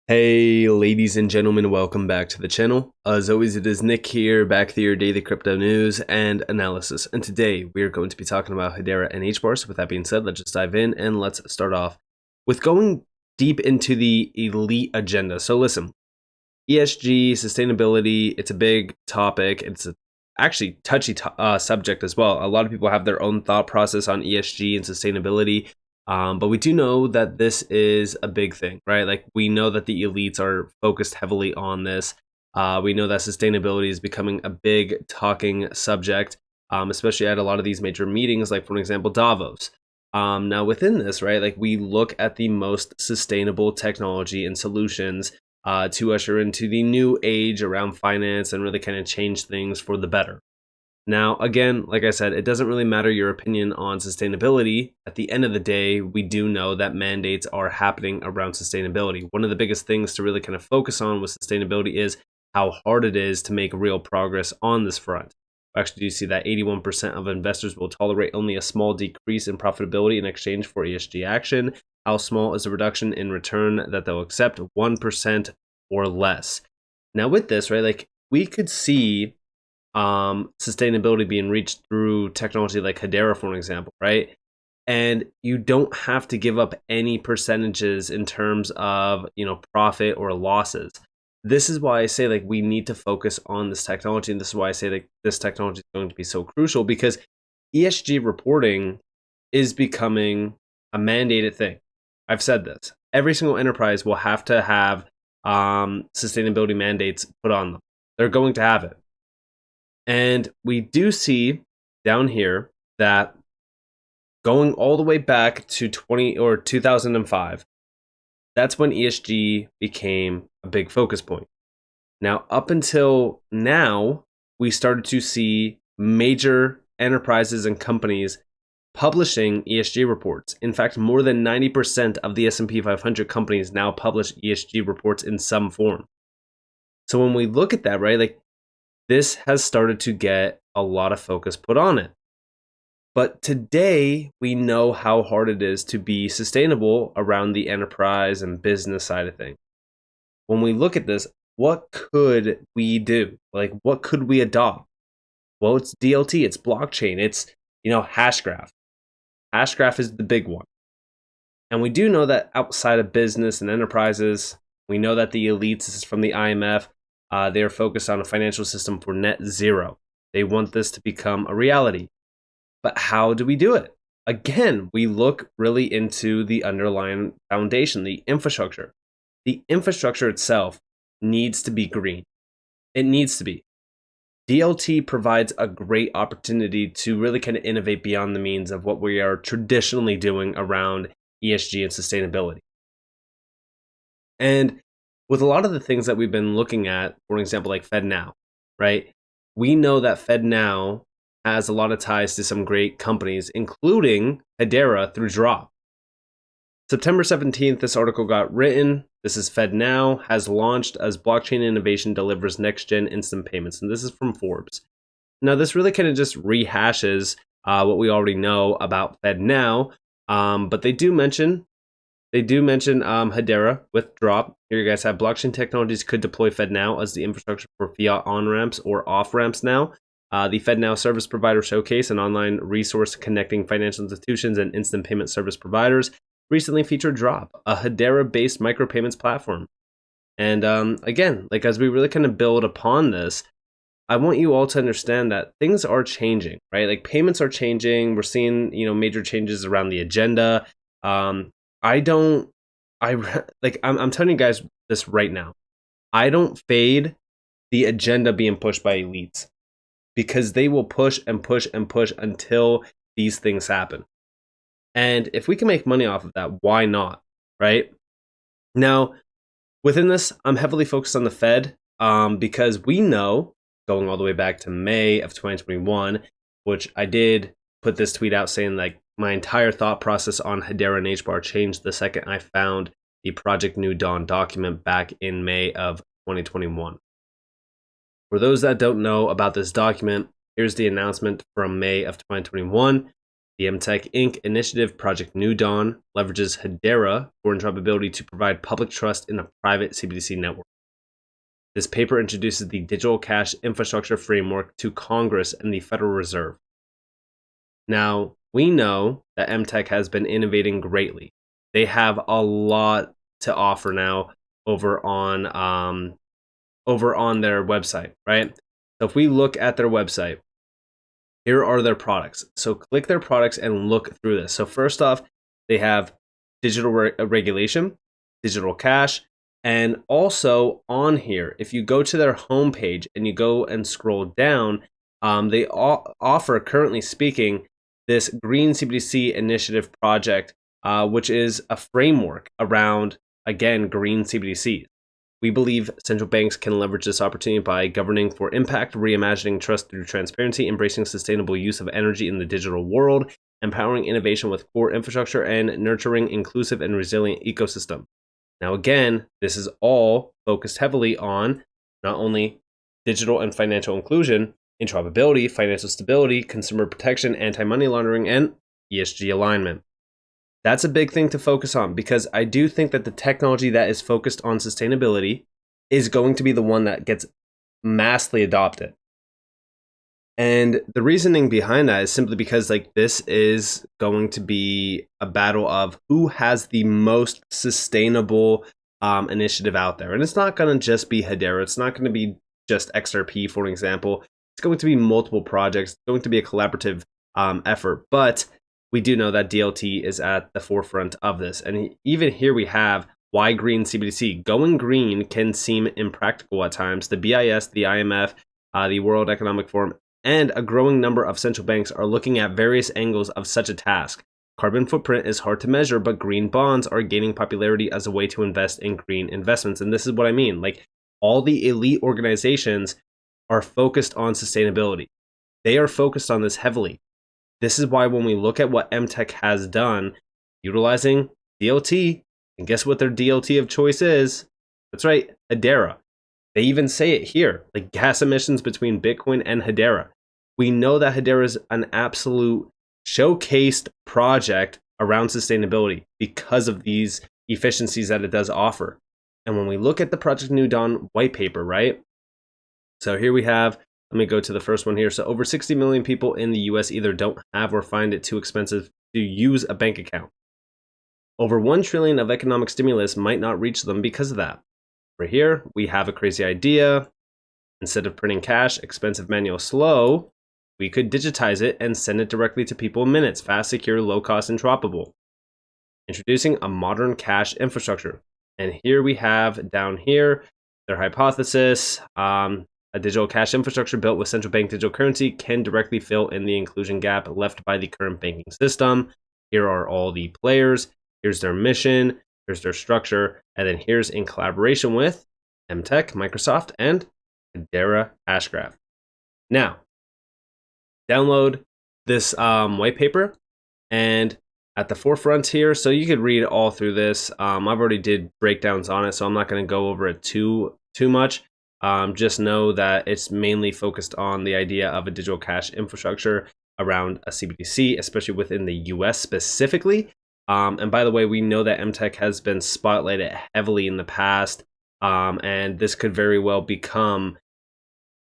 Hey, ladies and gentlemen, welcome back to the channel. As always, it is Nick here, back with your daily crypto news and analysis. And today we are going to be talking about Hedera and Hbar. So with that being said, let's just dive in and let's start off with going deep into the elite agenda. So listen, ESG, sustainability, it's a big topic. It's a actually touchy subject as well. A lot of people have their own thought process on ESG and sustainability. But we do know that this is a big thing, right? Like we know that the elites are focused heavily on this. We know that sustainability is becoming a big talking subject, especially at a lot of these major meetings, like for example, Davos. Now within this, right, like we look at the most sustainable technology and solutions to usher into the new age around finance and really kind of change things for the better. Now, again, like I said, it doesn't really matter your opinion on sustainability. At the end of the day, we do know that mandates are happening around sustainability. One of the biggest things to really kind of focus on with sustainability is how hard it is to make real progress on this front. Actually, you see that 81% of investors will tolerate only a small decrease in profitability in exchange for ESG action. How small is the reduction in return that they'll accept? 1% or less. Now, with this, right, like we could see sustainability being reached through technology like Hedera, for an example, right? And you don't have to give up any percentages in terms of, profit or losses. This is why I say like we need to focus on this technology, and this is why I say that this technology is going to be so crucial, because ESG reporting is becoming a mandated thing. I've said this. Every single enterprise will have to have sustainability mandates put on them. They're going to have it. And we do see down here that going all the way back to 2005, that's when ESG became a big focus point. Now, up until now, we started to see major enterprises and companies publishing ESG reports. In fact, more than 90% of the S&P 500 companies now publish ESG reports in some form. So when we look at that, right, like this has started to get a lot of focus put on it. But today, we know how hard it is to be sustainable around the enterprise and business side of things. When we look at this, what could we do? Like, what could we adopt? Well, it's DLT, it's blockchain, it's, Hashgraph. Hashgraph is the big one. And we do know that outside of business and enterprises, we know that the elites, this is from the IMF, they are focused on a financial system for net zero. They want this to become a reality. But how do we do it? Again, we look really into the underlying foundation, the infrastructure. The infrastructure itself needs to be green. It needs to be. DLT provides a great opportunity to really kind of innovate beyond the means of what we are traditionally doing around ESG and sustainability. And with a lot of the things that we've been looking at, for example, like FedNow, right? We know that FedNow has a lot of ties to some great companies, including Hedera through Drop. September 17th, this article got written. This is FedNow has launched as blockchain innovation delivers next-gen instant payments. And this is from Forbes. Now, this really kind of just rehashes what we already know about FedNow, but they do mention Hedera with Drop. Here you guys have blockchain technologies could deploy FedNow as the infrastructure for fiat on-ramps or off-ramps now. The FedNow service provider showcase, an online resource connecting financial institutions and instant payment service providers, recently featured Drop, a Hedera-based micropayments platform. And again, like as we really kind of build upon this, I want you all to understand that things are changing, right? Like payments are changing. We're seeing, major changes around the agenda. I'm telling you guys this right now. I don't fade the agenda being pushed by elites, because they will push and push and push until these things happen. And if we can make money off of that, why not, right? Now, within this, I'm heavily focused on the Fed because we know, going all the way back to May of 2021, which I did put this tweet out saying like my entire thought process on Hedera and Hbar changed the second I found the Project New Dawn document back in May of 2021. For those that don't know about this document, here's the announcement from May of 2021. The MTech Inc. initiative, Project New Dawn, leverages Hedera for interoperability to provide public trust in a private CBDC network. This paper introduces the digital cash infrastructure framework to Congress and the Federal Reserve. Now, we know that MTech has been innovating greatly. They have a lot to offer now over on their website, right? So if we look at their website, here are their products. So click their products and look through this. So first off, they have digital regulation, digital cash, and also on here, if you go to their homepage and you go and scroll down, they offer, currently speaking, this Green CBDC Initiative project, which is a framework around, again, green CBDC. We believe central banks can leverage this opportunity by governing for impact, reimagining trust through transparency, embracing sustainable use of energy in the digital world, empowering innovation with core infrastructure, and nurturing inclusive and resilient ecosystem. Now, again, this is all focused heavily on not only digital and financial inclusion, interoperability, financial stability, consumer protection, anti-money laundering, and ESG alignment. That's a big thing to focus on, because I do think that the technology that is focused on sustainability is going to be the one that gets massively adopted. And the reasoning behind that is simply because this is going to be a battle of who has the most sustainable initiative out there. And it's not going to just be Hedera. It's not going to be just XRP, for an example. It's going to be multiple projects. It's going to be a collaborative effort. But we do know that DLT is at the forefront of this. And even here we have why green CBDC. Going green can seem impractical at times. The BIS, the IMF, the World Economic Forum, and a growing number of central banks are looking at various angles of such a task. Carbon footprint is hard to measure, but green bonds are gaining popularity as a way to invest in green investments. And this is what I mean. All the elite organizations are focused on sustainability. They are focused on this heavily. This is why when we look at what MTech has done, utilizing DLT, and guess what their DLT of choice is? That's right, Hedera. They even say it here, gas emissions between Bitcoin and Hedera. We know that Hedera is an absolute showcased project around sustainability because of these efficiencies that it does offer. And when we look at the Project New Dawn white paper, right? So here we have, let me go to the first one here. So over 60 million people in the US either don't have or find it too expensive to use a bank account. Over 1 trillion of economic stimulus might not reach them because of that. Over here, we have a crazy idea. Instead of printing cash, expensive, manual, slow, we could digitize it and send it directly to people in minutes. Fast, secure, low cost, interoperable. Introducing a modern cash infrastructure. And here we have down here their hypothesis. A digital cash infrastructure built with central bank digital currency can directly fill in the inclusion gap left by the current banking system. Here are all the players. Here's their mission. Here's their structure. And then here's in collaboration with MTech, Microsoft, and Hedera Hashgraph. Now, download this white paper, and at the forefront here, so you could read all through this. I've already did breakdowns on it, so I'm not going to go over it too much. Just know that it's mainly focused on the idea of a digital cash infrastructure around a CBDC, especially within the US specifically. And by the way, we know that MTech has been spotlighted heavily in the past, and this could very well become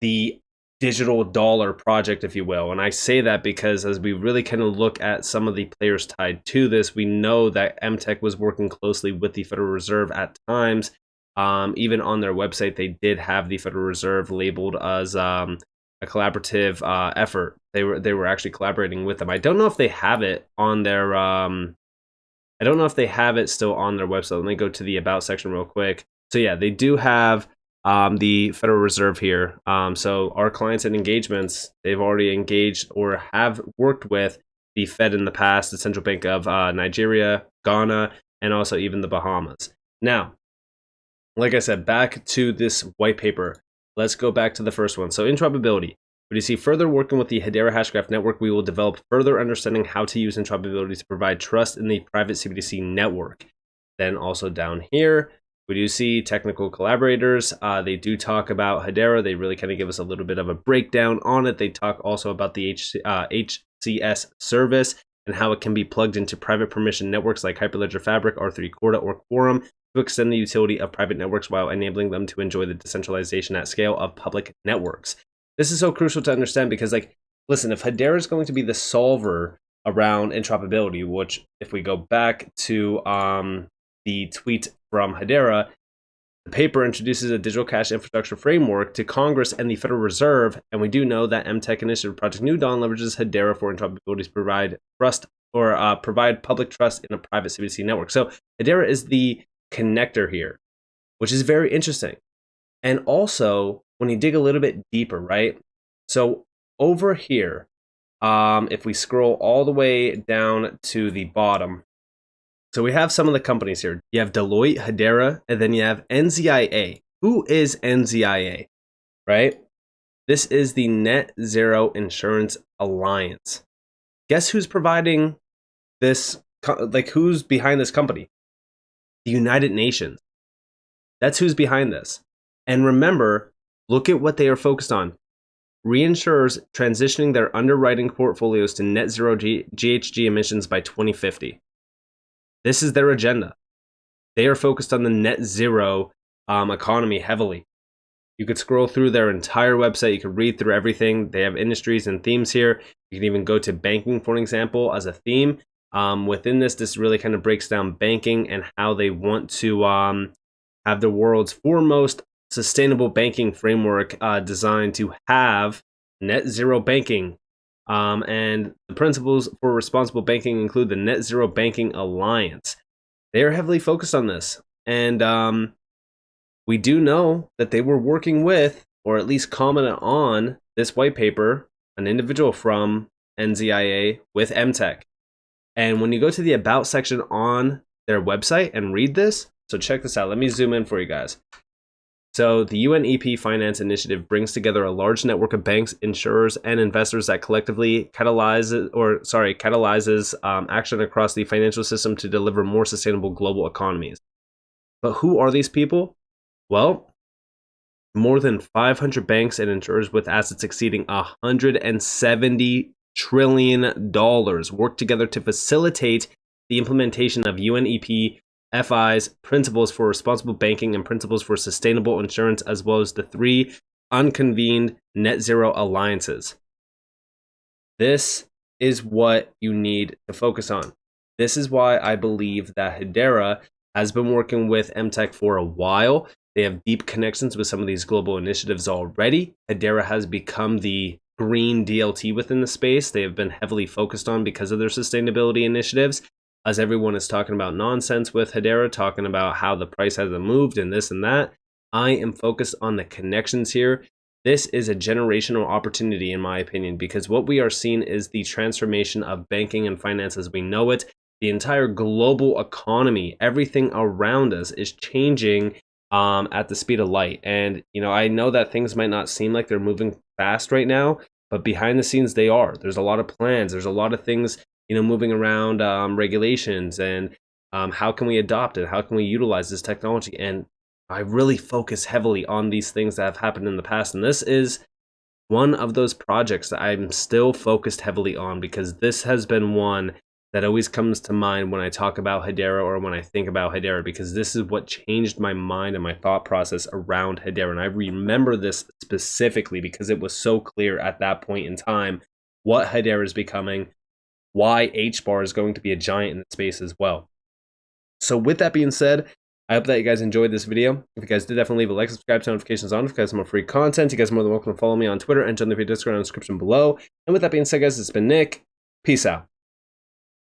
the digital dollar project, if you will. And I say that because as we really kind of look at some of the players tied to this, we know that MTech was working closely with the Federal Reserve at times. Even on their website, they did have the Federal Reserve labeled as a collaborative effort. They were actually collaborating with them. I don't know if they have it on their I don't know if they have it still on their website. Let me go to the About section real quick. So yeah, they do have the Federal Reserve here. So our clients and engagements, they've already engaged or have worked with the Fed in the past, the Central Bank of Nigeria, Ghana, and also even the Bahamas. Now, like I said, back to this white paper. Let's go back to the first one. So interoperability. But you see, further working with the Hedera Hashgraph network, we will develop further understanding how to use interoperability to provide trust in the private CBDC network. Then also down here, we do see technical collaborators. They do talk about Hedera. They really kind of give us a little bit of a breakdown on it. They talk also about the SCS service and how it can be plugged into private permission networks like Hyperledger Fabric, R3 Corda, or Quorum to extend the utility of private networks while enabling them to enjoy the decentralization at scale of public networks. This is so crucial to understand because, like, listen, if Hedera is going to be the solver around interoperability, which if we go back to the tweet from Hedera, the paper introduces a digital cash infrastructure framework to Congress and the Federal Reserve, and we do know that MTech initiative Project New Dawn leverages Hedera for interoperability to provide trust or provide public trust in a private CBDC network. So Hedera is the connector here, which is very interesting. And also, when you dig a little bit deeper, right? So over here, if we scroll all the way down to the bottom, so we have some of the companies here. You have Deloitte, Hedera, and then you have NZIA. Who is NZIA, right? This is the Net Zero Insurance Alliance. Guess who's providing this, like who's behind this company? The United Nations. That's who's behind this. And remember, look at what they are focused on. Reinsurers transitioning their underwriting portfolios to net zero GHG emissions by 2050. This is their agenda. They are focused on the net zero economy heavily. You could scroll through their entire website. You could read through everything. They have industries and themes here. You can even go to banking, for example, as a theme. Within this really kind of breaks down banking and how they want to have the world's foremost sustainable banking framework designed to have net zero banking. And the principles for responsible banking include the Net Zero Banking Alliance. They are heavily focused on this. And we do know that they were working with, or at least commented on, this white paper, an individual from NZIA with MTech. And when you go to the About section on their website and read this, so check this out. Let me zoom in for you guys. So the UNEP Finance Initiative brings together a large network of banks, insurers, and investors that collectively catalyzes action across the financial system to deliver more sustainable global economies. But who are these people? Well, more than 500 banks and insurers with assets exceeding $170 trillion work together to facilitate the implementation of UNEP FI's principles for responsible banking and principles for sustainable insurance, as well as the 3 unconvened net zero alliances. This is what you need to focus on. This is why I believe that Hedera has been working with MTech for a while. They have deep connections with some of these global initiatives already. Hedera has become the green DLT within the space. They have been heavily focused on because of their sustainability initiatives. As everyone is talking about nonsense with Hedera, talking about how the price hasn't moved and this and that, I am focused on the connections here. This is a generational opportunity, in my opinion, because what we are seeing is the transformation of banking and finance as we know it. The entire global economy, everything around us is changing at the speed of light. And, you know, I know that things might not seem like they're moving fast right now, but behind the scenes they are. There's a lot of plans. There's a lot of things, you know, moving around regulations and how can we adopt it? How can we utilize this technology? And I really focus heavily on these things that have happened in the past. And this is one of those projects that I'm still focused heavily on because this has been one that always comes to mind when I talk about Hedera or when I think about Hedera, because this is what changed my mind and my thought process around Hedera. And I remember this specifically because it was so clear at that point in time what Hedera is becoming, why Hbar is going to be a giant in the space as well. So with that being said, I hope that you guys enjoyed this video. If you guys did, definitely leave a like, subscribe, turn notifications on if you guys want more free content. You guys are more than welcome to follow me on Twitter and join the video Discord in the description below. And with that being said, guys, it's been Nick. Peace out.